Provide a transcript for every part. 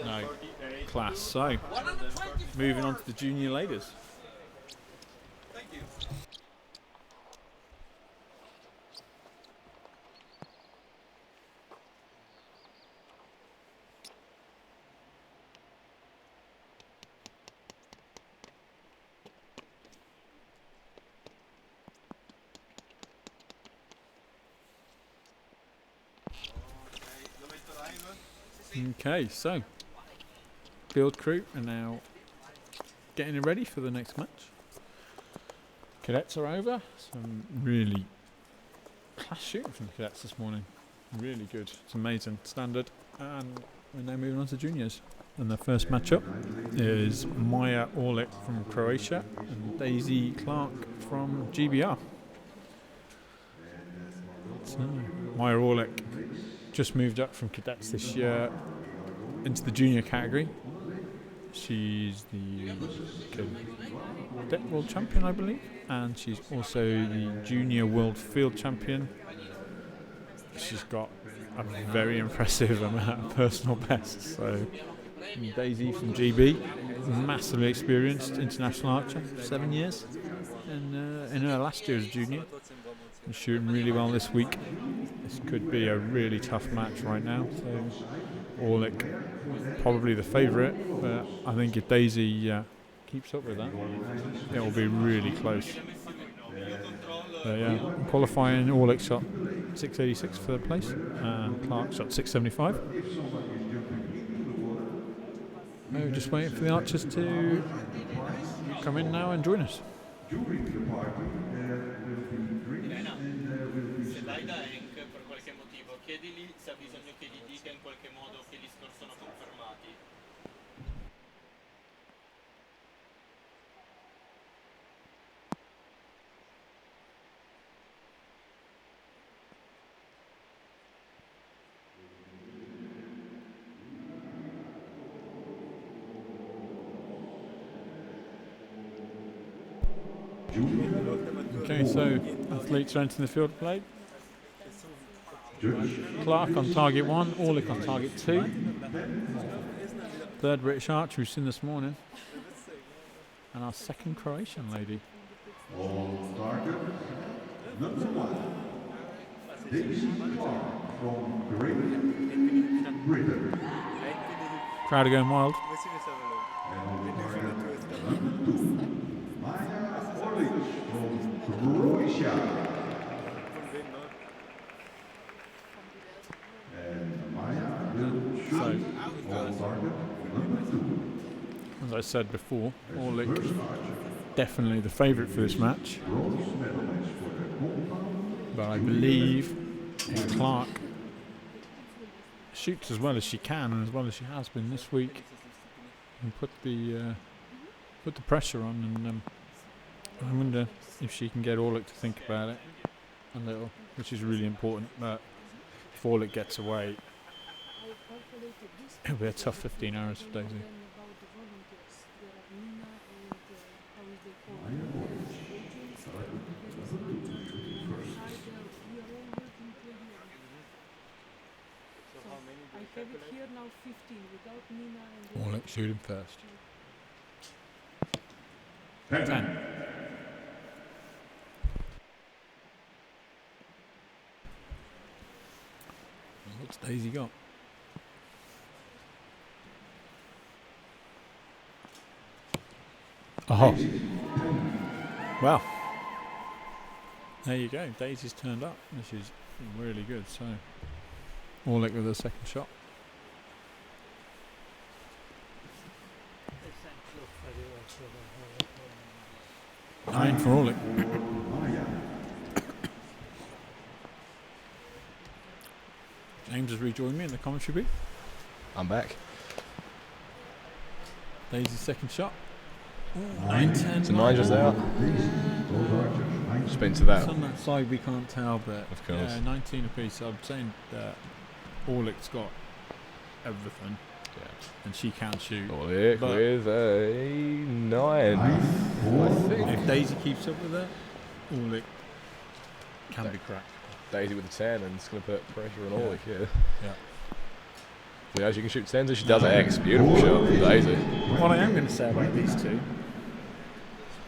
No, class. So, moving on to the junior ladies. Okay, so field crew are now getting ready for the next match. Cadets are over. Some really class shooting from the cadets this morning. Really good. It's amazing. Standard. And we're now moving on to juniors. And the first matchup is Maja Orlik from Croatia and Daisy Clark from GBR. So, Maja Orlik just moved up from cadets this year into the junior category. She's the cadet world champion, I believe, and she's also the junior world field champion. She's got a very impressive amount of personal bests. So Daisy from GB, massively experienced international archer, 7 years, and in her last year as a junior, and shooting really well this week. This could be a really tough match right now. So Orlik probably the favourite, but I think if Daisy keeps up with that, it will be really close. Qualifying, Orlik shot 686 for the place, and Clark shot 675. We're just waiting for the archers to come in now and join us. Okay, so athletes are entering the field of play. Clark on target 1, Orlik on target 2. Third British archer we've seen this morning. And our second Croatian lady. On target number 1, Daisy Clark from Great Britain. Crowd are going wild. And on target number 2, Maja Orlik from Croatia. And Maja will shoot on target number 2. As I said before, Orlik definitely the favourite for this match. But I believe if Clark shoots as well as she can and as well as she has been this week, and put the pressure on, and I wonder if she can get Orlik to think about it a little, which is really important. But if Orlik gets away, it'll be a tough 15 hours for Daisy. I have it here now 15 without Nina and Orlik shooting first. 10. What's Daisy got? Oh. Well. There you go. Daisy's turned up, which is really good. So Orlik with a second shot. Nine for Orlik. James has rejoined me in the commentary booth. I'm back. Daisy's second shot. 9-10. It's a 9 just out. Just been to that. On that side we can't tell, but Of course. yeah, 19 apiece. I'm saying that Orlik's got everything, and she can shoot. Orlik But with a 9. I think. if Daisy keeps up with it, Orlik can Da- be cracked. Daisy with a 10, and it's going to put pressure on Yeah. Orlik here. Yeah. Yeah, she can shoot 10s and she does an X. Beautiful shot from Daisy. What I am going to say about these two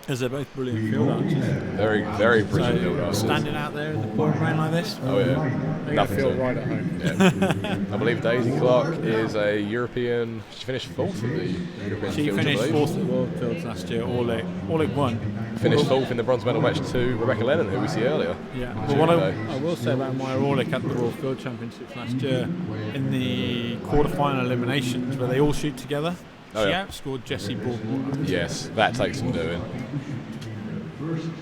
is they're both brilliant field archers. Very, very brilliant field archers. Standing out there in the pouring rain like this, Oh yeah. they Nothing feel to it. right at home. Yeah. I believe Daisy Clark is a European. She finished 4th in the European She Fields, I finished believe. 4th at the World Fields last year. Oleg won. Finished 4th in the bronze medal match to Rebecca Lennon, who we see earlier. Yeah, She but what did I will say about Maya Orlick at the World Field Championships last year, in the quarter-final eliminations where they all shoot together, Oh, she yeah. outscored Jessie Broadwater. Yes, that takes some doing.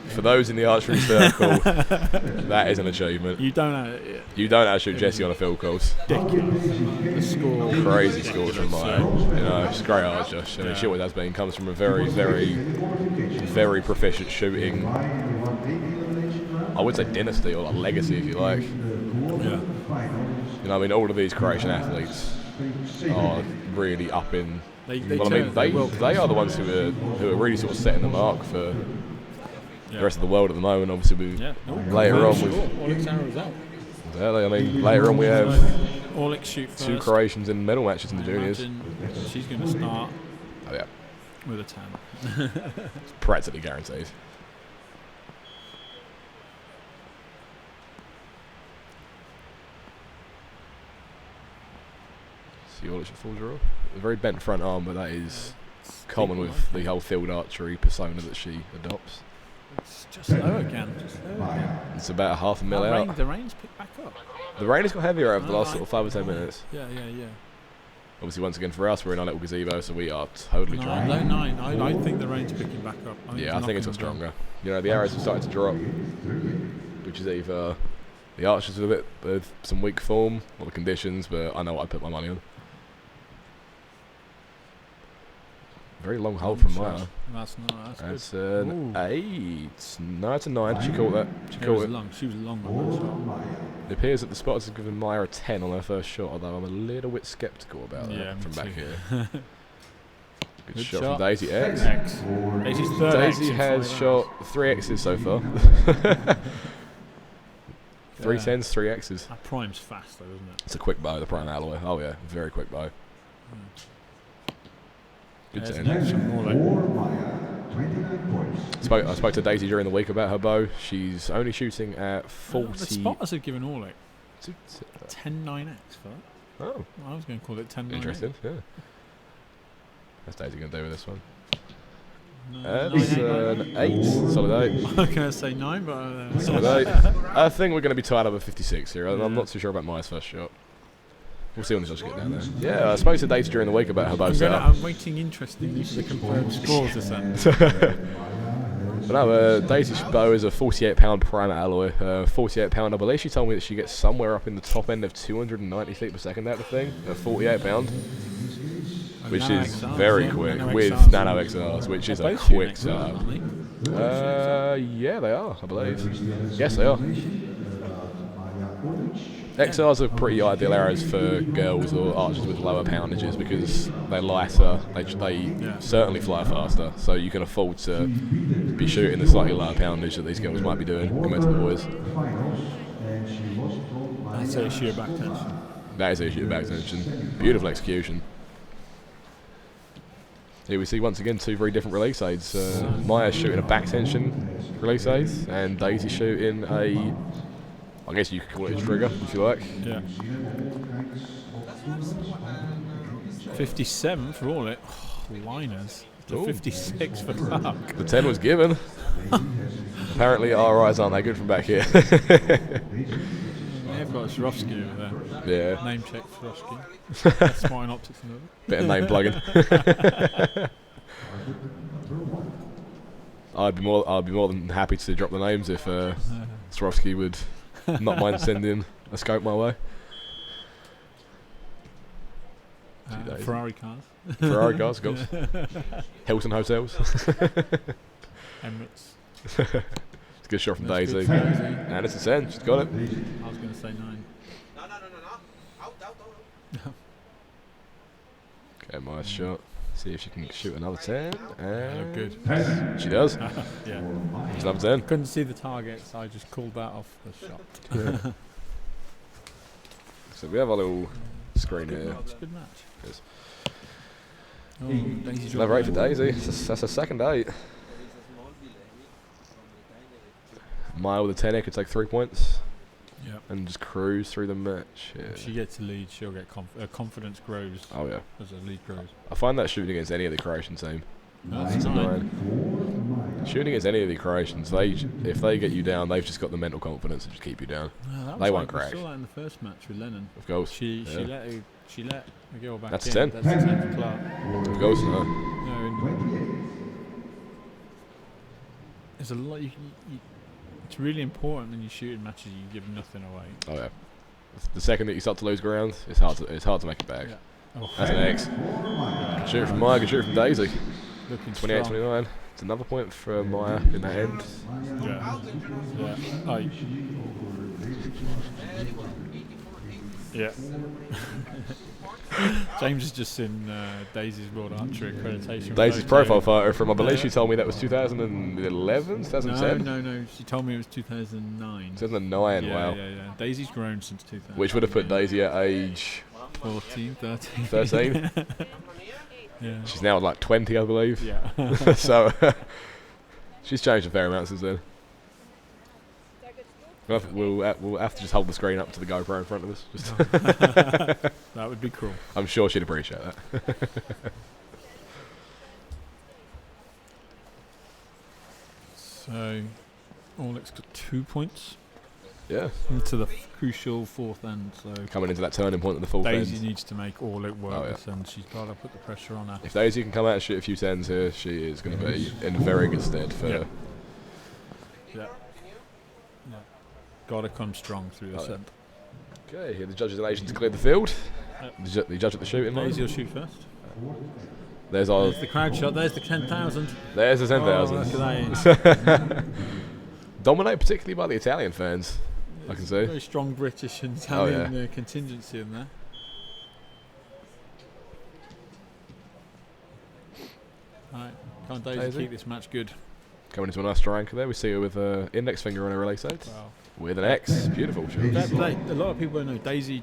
For those in the archery circle, that is an achievement. You don't You don't outshoot Jessie on a field course. the score. Crazy scores from Maya. You know, she's a great archer. I mean, she always has been. Comes from a very, very, very proficient shooting. I would say dynasty or like legacy, if you like. Yeah. You know, I mean, all of these Croatian athletes are really up in. They Are the ones who are really sort of setting the mark for the rest of the world at the moment. Obviously, later on with I mean, later on we have Orlick shoot first. 2 Croatians in medal matches in the juniors. She's going to start Oh yeah, with a 10. it's practically guaranteed. See Orlick should full draw. A very bent front arm, but that is common with the whole field archery persona that she adopts. It's just low again. It's about a half a mil out. The rain's picked back up. The rain has got heavier over the last Right. sort of 5 or 10 minutes. Yeah. Obviously, once again for us, we're in our little gazebo, so we are totally dry. Low 9. I think the rain's picking back up. Yeah, I think it's got stronger. You know, the arrows have started to drop, which is either the archers with some weak form or the conditions, but I know what I put my money on. Very long hold from Maya. That's That's good. an Ooh. 8. No, it's a 9. She caught that. She She caught was it. long on that shot. It appears that the spotters have given Maya a 10 on her first shot, although I'm a little bit sceptical about Yeah, that me from back too. here. Good Good shot shot. from Daisy X. Daisy's third X Daisy in has 5 shot 3 X's so far. 3 10s, 3 X's. That prime's fast though, isn't it? It's a quick bow, the prime alloy. Oh yeah, very quick bow. Good There's 10. an extra more like I spoke to Daisy during the week about her bow. She's only shooting at 40. The spotters have given Orlick 10-9X for that. Oh, I was going to call it 10-9X. interesting. Yeah. What's Daisy going to do with this one? No, It's 9-8. an 8. Solid 8. I was going to say 9, but Solid 8. I think we're going to be tied up at 56 here. I'm not too sure about Maya's first shot. We'll see when the judges get down there. Yeah, I spoke to Daisy during the week about her bow setup. I'm waiting interestingly for the confirmed scores to send. But no, Daisy's bow is a 48-pound prime alloy. 48-pound, I believe she told me that she gets somewhere up in the top end of 290 feet per second out of the thing. 48-pound, which Nano is XRs, very yeah, quick Nano with XRs. Nano XRs, which is They're a both shooting quick XRs, setup. aren't Yeah, they are, I believe. Yes, they are. XRs are pretty ideal arrows for girls or archers with lower poundages because they're lighter, they certainly fly faster, so you can afford to be shooting the slightly lower poundage that these girls might be doing compared to the boys. That's a sheer back tension. That is a sheer back tension. Beautiful execution. Here we see once again 2 very different release aids. Maya's shooting a back tension release aid and Daisy shooting a, I guess you could call it a trigger if you like. Yeah. 57 for Orlick. Liners. To 56 for Clark. The 10 was given. Apparently our eyes aren't that good from back here. They've got Swarovski over there. Yeah. Name check Swarovski. That's Smart Optics and other. Bit of name plugging. I'd be more than happy to drop the names if Swarovski would not mind sending a scope my way. Ferrari cars. Ferrari cars, of course. Hilton hotels. Emirates. It's a good shot from That's Daisy. good for Daisy. And it's a 10. She's got it. I was going to say 9. Okay, nice shot. See if she can shoot another 10. And good. She does. Yeah. She's another 10. Couldn't see the target, so I just called that off the shot. So we have our little screen Good here. match, good match. Yes. Oh, Daisy's Level 8 for dropped Daisy. That's a second 8. Maya with a 10 could take 3 points. Yep. And just cruise through the match. Yeah. If she gets a lead, she'll get confidence grows Oh yeah. as a lead grows. I find that shooting against any of the Croatian team. That's 9. Shooting against any of the Croatians, if they get you down, they've just got the mental confidence to just keep you down. No, They won't crack. We saw that in the first match with Lennon. Of course. She let a girl back That's in. 10. That's a 10 for Clark. Of course, no. There's a lot. It's really important when you shoot in matches. You give nothing away. Oh yeah. The second that you start to lose ground, it's hard to make it back. Yeah. Oh. That's an X. Good shoot from Maya, good shoot from Daisy. Looking 28-29. It's another point for Maya in the end. Yeah. Oh. Yeah. James has just seen Daisy's World Archery accreditation. Daisy's photo. profile photo from, I believe she told me that was 2011, 2010? No. She told me it was 2009. 2009, Yeah, wow. yeah. Daisy's grown since 2000. Which would have put Daisy at age 14, 13. 13. Yeah. She's now like 20, I believe. Yeah. So she's changed a fair amount since then. We'll have to just hold the screen up to the GoPro in front of us. Just That would be cool. I'm sure she'd appreciate that. So, Orlick's got 2 points Yeah. into the crucial fourth end. So Coming into that turning point at the full Daisy end. needs to make Orlick work, Oh, yeah. this, and she's got to put the pressure on her. If Daisy can come out and shoot a few tens here, she is going to be in very good stead for. Yeah. Yeah. Got to come strong through this Oh, yeah. end. Okay, here the judges and agents cleared the field. The judge at the shooting line. Daisy will shoot first. There's our. There's the crowd shot. There's the 10,000. There's the Oh, 10,000. look at that. Dominated particularly by the Italian fans. I can see. Very strong British and Oh, Italian yeah. contingency in there. Right, can't Daisy Daisy? keep this match good? Coming into a nice strike there. We see her with her index finger on her release edge. Wow. With an X. Beautiful. Fair play. A lot of people don't know Daisy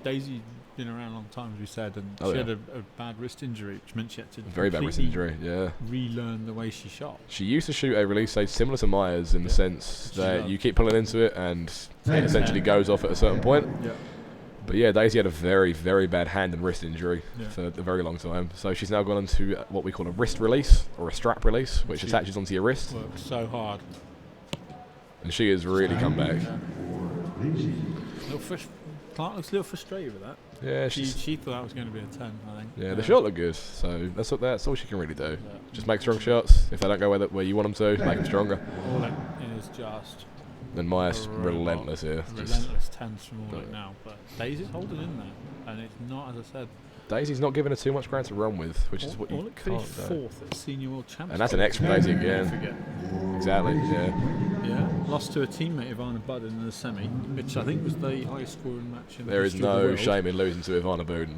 been around a long time, as we said, and Oh, she yeah. had a bad wrist injury, which meant she had to Very bad wrist completely injury, yeah. relearn the way she shot. She used to shoot a release stage similar to Maya's in the sense She that does. you keep pulling into it and it essentially goes off at a certain point. Yeah. But yeah, Daisy had a very, very bad hand and wrist injury Yeah. for a very long time. So she's now gone into what we call a wrist release or a strap release, which She attaches onto your wrist. Worked so hard. And she has really come back. Clark looks a little frustrated with that. Yeah, She she's, thought that was going to be a 10, I think. yeah, the shot looked good. So that's all she can really do. Yeah. Just make strong shots. If they don't go where you want them to, make them stronger. Orlick is just And Maya's relentless here. Just relentless 10s from Orlick Yeah. now. But Daisy's holding in there. And it's not, as I said, Daisy's not giving her too much ground to run with, which is what you Orlick could be can't do. 4th at Senior World Championships. And that's an X from Daisy Don't again. forget. Exactly, yeah. Yeah, lost to a teammate, Ivana Budden, in the semi, which I think was the highest scoring match in the There is history of the no world. shame in losing to Ivana Budin.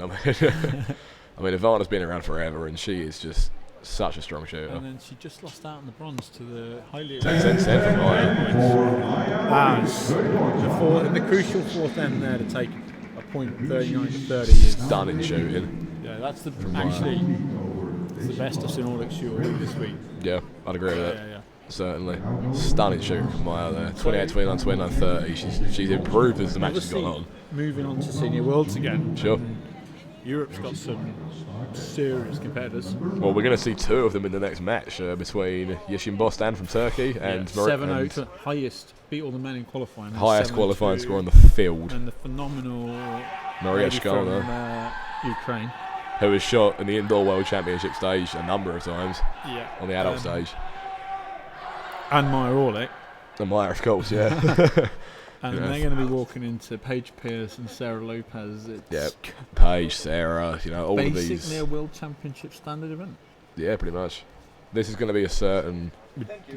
I mean, Ivana's been around forever, and she is just such a strong shooter. And then she just lost out in the bronze to the highly Takes in 10 from Maya. the crucial fourth end there to take a point 39 to 30 is Stunning shooting. yeah, that's actually it's the best I've seen Orlick shoot all this week. Yeah, I'd agree with that. Yeah. Certainly. Stunning shooting from Maya there. 28, 29, 29, 30. She's improved as the match has gone Obviously, on. moving on to Senior Worlds again. Sure. Europe's got some serious competitors. Well, we're going to see two of them in the next match between Yeşim Bostan from Turkey and 7-0 to highest, beat all the men in qualifying. and highest 7-2 qualifying score on the field, and the phenomenal Maria lady from Shkolna, Ukraine. who has shot in the indoor world championship stage a number of times Yeah. on the adult stage. And Maya Orlick. And Maya, of course, yeah. And Yeah. they're going to be walking into Paige Pierce and Sarah Lopez. It's Yep. Paige, Sarah, all of these. basically a World Championship standard event. Yeah, pretty much. This is going to be a certain.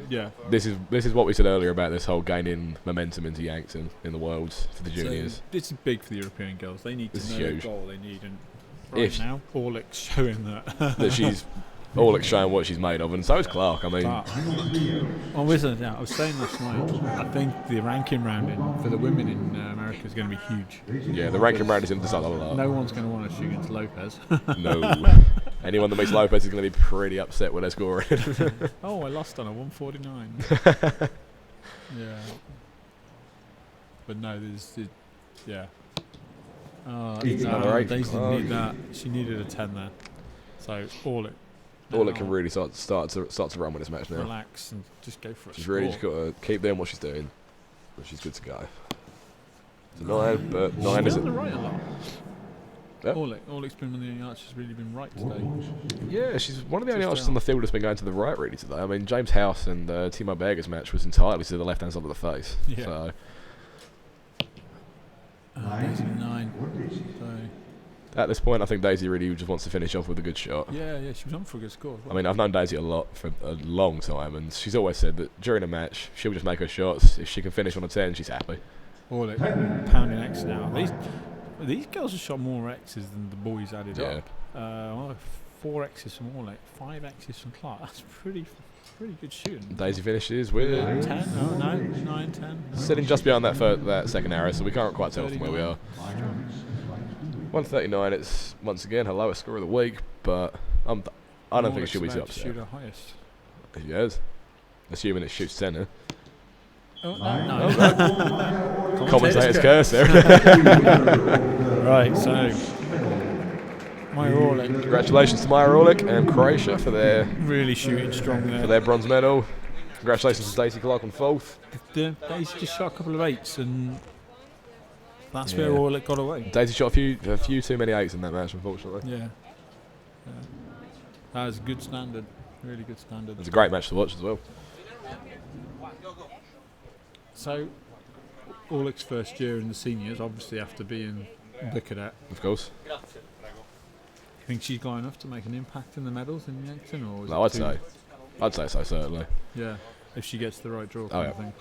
Yeah. This is what we said earlier about this whole gaining momentum into Yankton in the worlds for the juniors. So this is big for the European girls. They need This to is know huge. the goal they need. And right If- now, Orlick's showing that. That she's Orlick's showing what she's made of, and so is Clark. I mean, I was saying last night, I think the ranking round for the women in America is going to be huge. yeah, the ranking round is going to decide a lot. No one's going to want to shoot against Lopez. No. Anyone that meets Lopez is going to be pretty upset with their scoring. Oh, I lost on a 149. Yeah. But no, yeah. Oh, Another 8. Daisy didn't need that. She needed a 10 there. So Orlick. Orlick can really start to run with this match now. Relax and just go for it. She's really just got to keep doing what she's doing. But she's good to go. It's a 9, but 9 She's isn't. been on the right a lot. Yep. Orlick's been one of the archers really been right today. Yeah, she's one of the only Just archers on the field that's been going to the right really today. I mean, James House and Timo Berger's match was entirely to the left-hand side of the face. Yeah. So Daisy 9. So at this point, I think Daisy really just wants to finish off with a good shot. yeah, she was on for a good score. I mean, I've known Daisy a lot for a long time, and she's always said that during a match, she'll just make her shots. If she can finish on a 10, she's happy. Orlick pounding X now. These girls have shot more X's than the boys added up. 4 X's from Orlick, 5 X's from Clark. That's pretty good shooting. Daisy finishes with 10? Oh, no, 9, 10. sitting just behind that second arrow, so we can't quite tell from where we are. 139. It's once again her lowest score of the week, but I don't think she'll be too upset. Shoot her highest. She has, assuming it shoots 10. Oh, no. Commentator's curse there. Right, so Maya Orlick Congratulations to Maya Orlick and Croatia for their really shooting strong there. for their bronze medal. Congratulations to Stacey Clark on 4th. Daisy just shot a couple of 8s, and that's Yeah. where Orlick got away. Daisy shot a few too many 8s in that match, unfortunately. Yeah. That was a good standard. Really good standard. It was a great match to watch as well. So, Orlick's first year in the seniors, obviously after being the cadet. Of course. You think she's got enough to make an impact in the medals in Yankton, or is No, it I'd say so, certainly. Yeah, if she gets the right draw. Oh, Kind yeah. of thing.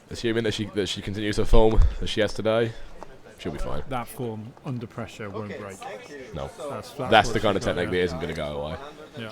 Assuming that she continues her form as she has today, she'll be fine. That form under pressure won't break. No, That's that's what the kind of she's got, technique yeah. that isn't going to go away. Yeah.